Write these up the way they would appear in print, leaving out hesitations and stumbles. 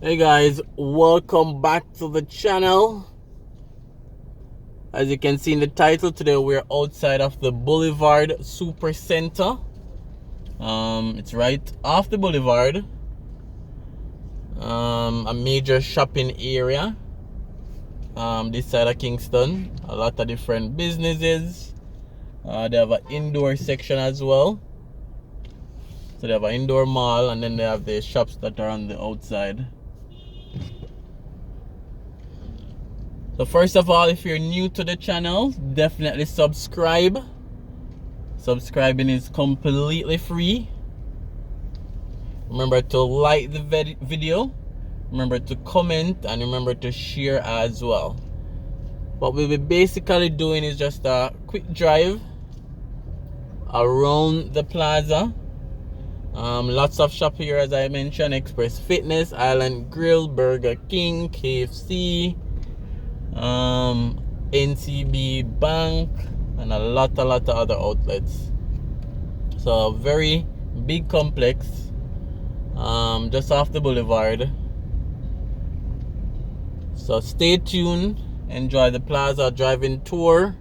Hey guys, welcome back to the channel. As you can see in the title, today we're outside of the Boulevard SuperCentre. It's right off the boulevard. A major shopping area. This side of Kingston, a lot of different businesses. They have an indoor section as well. So they have an indoor mall, and then they have the shops that are on the outside. So first of all, if you're new to the channel, definitely subscribe. Subscribing is completely free. Remember to like the video. Remember to comment and remember to share as well. What we'll be basically doing is just a quick drive around the plaza. Lots of shop here, as I mentioned: Express Fitness, Island Grill, Burger King, KFC, NCB Bank, and a lot of other outlets. So a very big complex, just off the boulevard. So stay tuned, enjoy the plaza driving tour.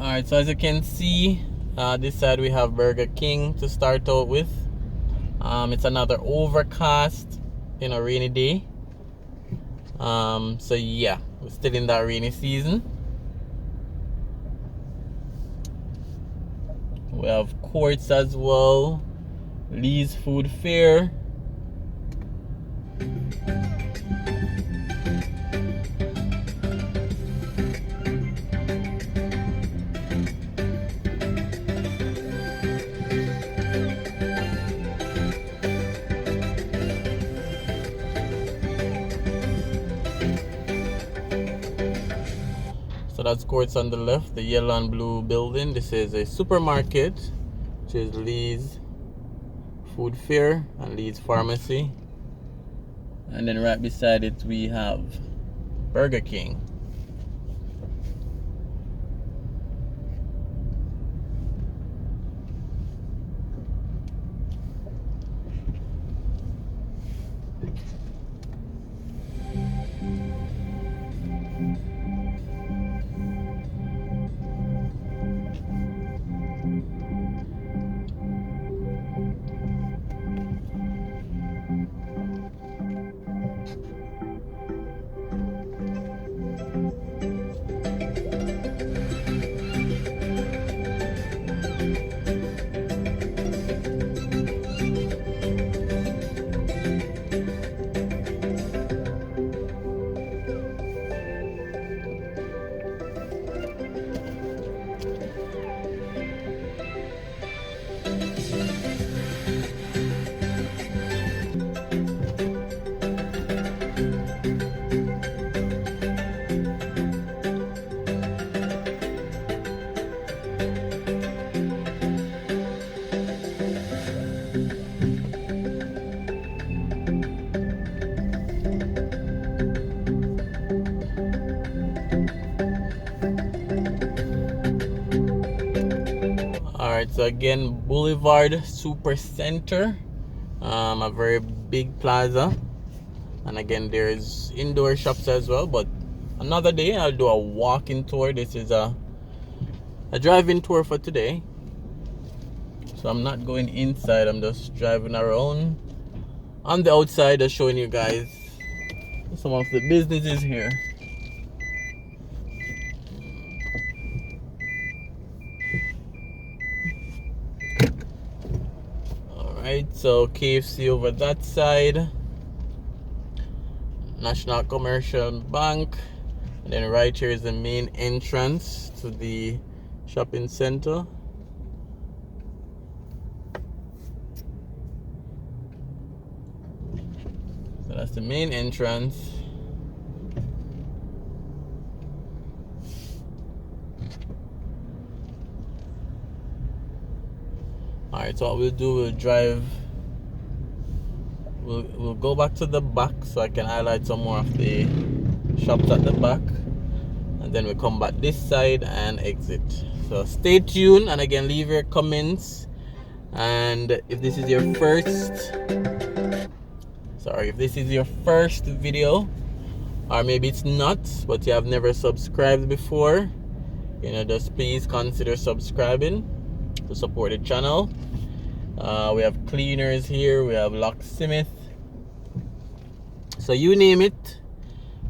Alright, so as you can see, this side we have Burger King to start out with. It's another overcast, rainy day. So yeah, we're still in that rainy season. We have Courts as well, Lee's Food Fair. So that's Courts on the left, the yellow and blue building. This is a supermarket, which is Lee's Food Fair and Lee's Pharmacy. And then right beside it we have Burger King. Alright, so again, Boulevard SuperCentre, a very big plaza, and again there's indoor shops as well. But another day I'll do a walking tour. This is a driving tour for today, so I'm not going inside, I'm just driving around on the outside, just showing you guys some of the businesses here. Alright, so KFC over that side, National Commercial Bank, and then right here is the main entrance to the shopping center. That's the main entrance. Alright, so what we'll do, we'll go back to the back so I can highlight some more of the shops at the back, and then we'll come back this side and exit. So stay tuned, and again, leave your comments. And if this is your first video, or maybe it's not, but you have never subscribed before, just please consider subscribing to support the channel. We have cleaners here, we have locksmith, so you name it.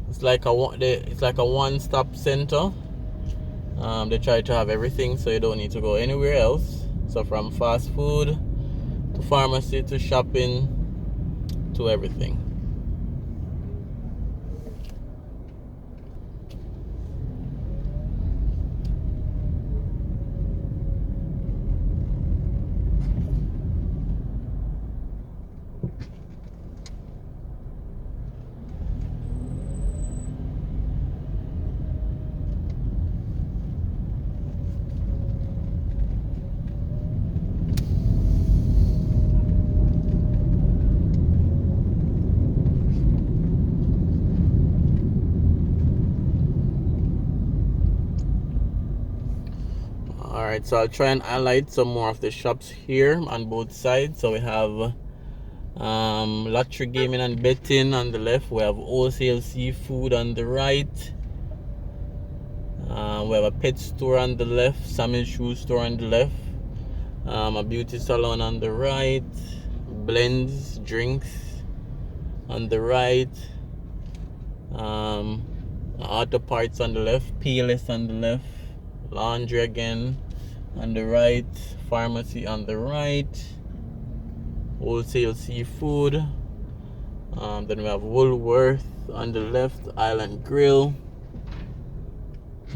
It's like a one-stop center. They try to have everything, so you don't need to go anywhere else. So from fast food to pharmacy to shopping to everything. Alright, so I'll try and highlight some more of the shops here on both sides. So we have lottery gaming and betting on the left. We have wholesale seafood on the right. We have a pet store on the left, Samuel shoe store on the left, a beauty salon on the right, blends, drinks on the right, auto parts on the left, PLS on the left, laundry again on the right, pharmacy on the right, wholesale seafood. Then we have Woolworth on the left, Island Grill.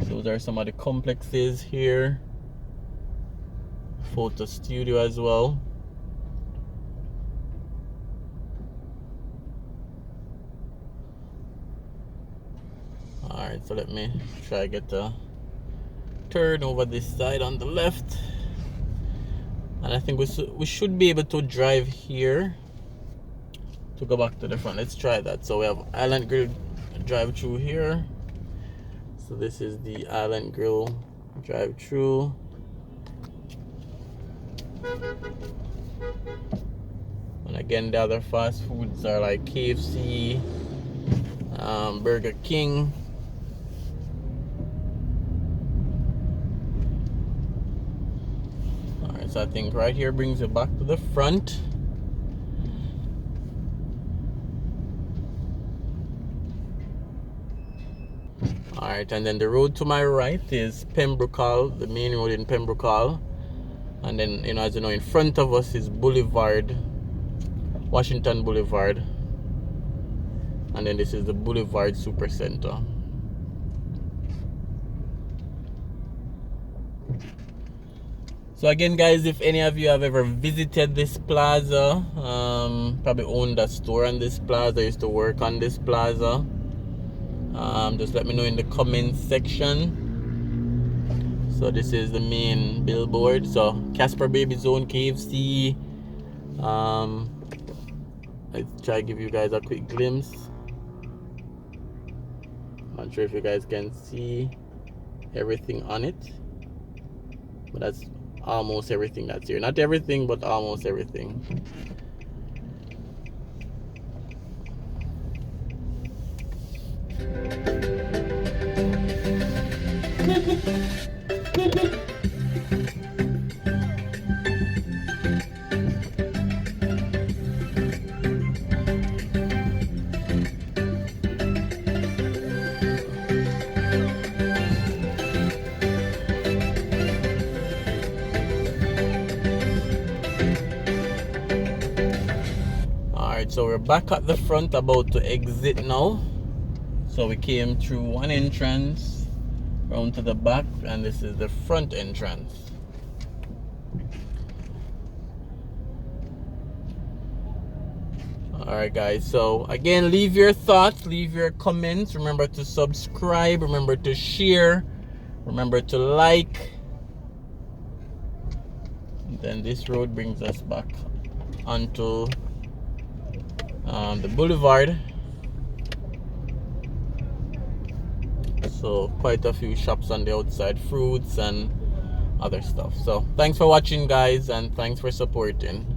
Those are some of the complexes here. Photo studio as well. Alright, so let me try get a turn over this side on the left, and I think we should be able to drive here to go back to the front. Let's try that. So we have Island Grill drive through here. So this is the Island Grill drive through. And again, the other fast foods are like KFC, Burger King. Alright, so I think right here brings it back to the front. Alright, and then the road to my right is Pembroke Hall, the main road in Pembroke Hall. And then, as you know, in front of us is Boulevard, Washington Boulevard. And then this is the Boulevard SuperCentre. So again, guys, if any of you have ever visited this plaza, probably owned a store on this plaza, used to work on this plaza, just let me know in the comments section. So this is the main billboard. So Casper Baby Zone, KFC. Let's try to give you guys a quick glimpse. Not sure if you guys can see everything on it, but that's almost everything that's here. Not everything, but almost everything. So we're back at the front, about to exit now. So we came through one entrance, round to the back, and this is the front entrance. All right, guys. So again, leave your thoughts, leave your comments. Remember to subscribe. Remember to share. Remember to like. And then this road brings us back onto the boulevard. So quite a few shops on the outside, fruits and other stuff. So thanks for watching, guys, and thanks for supporting.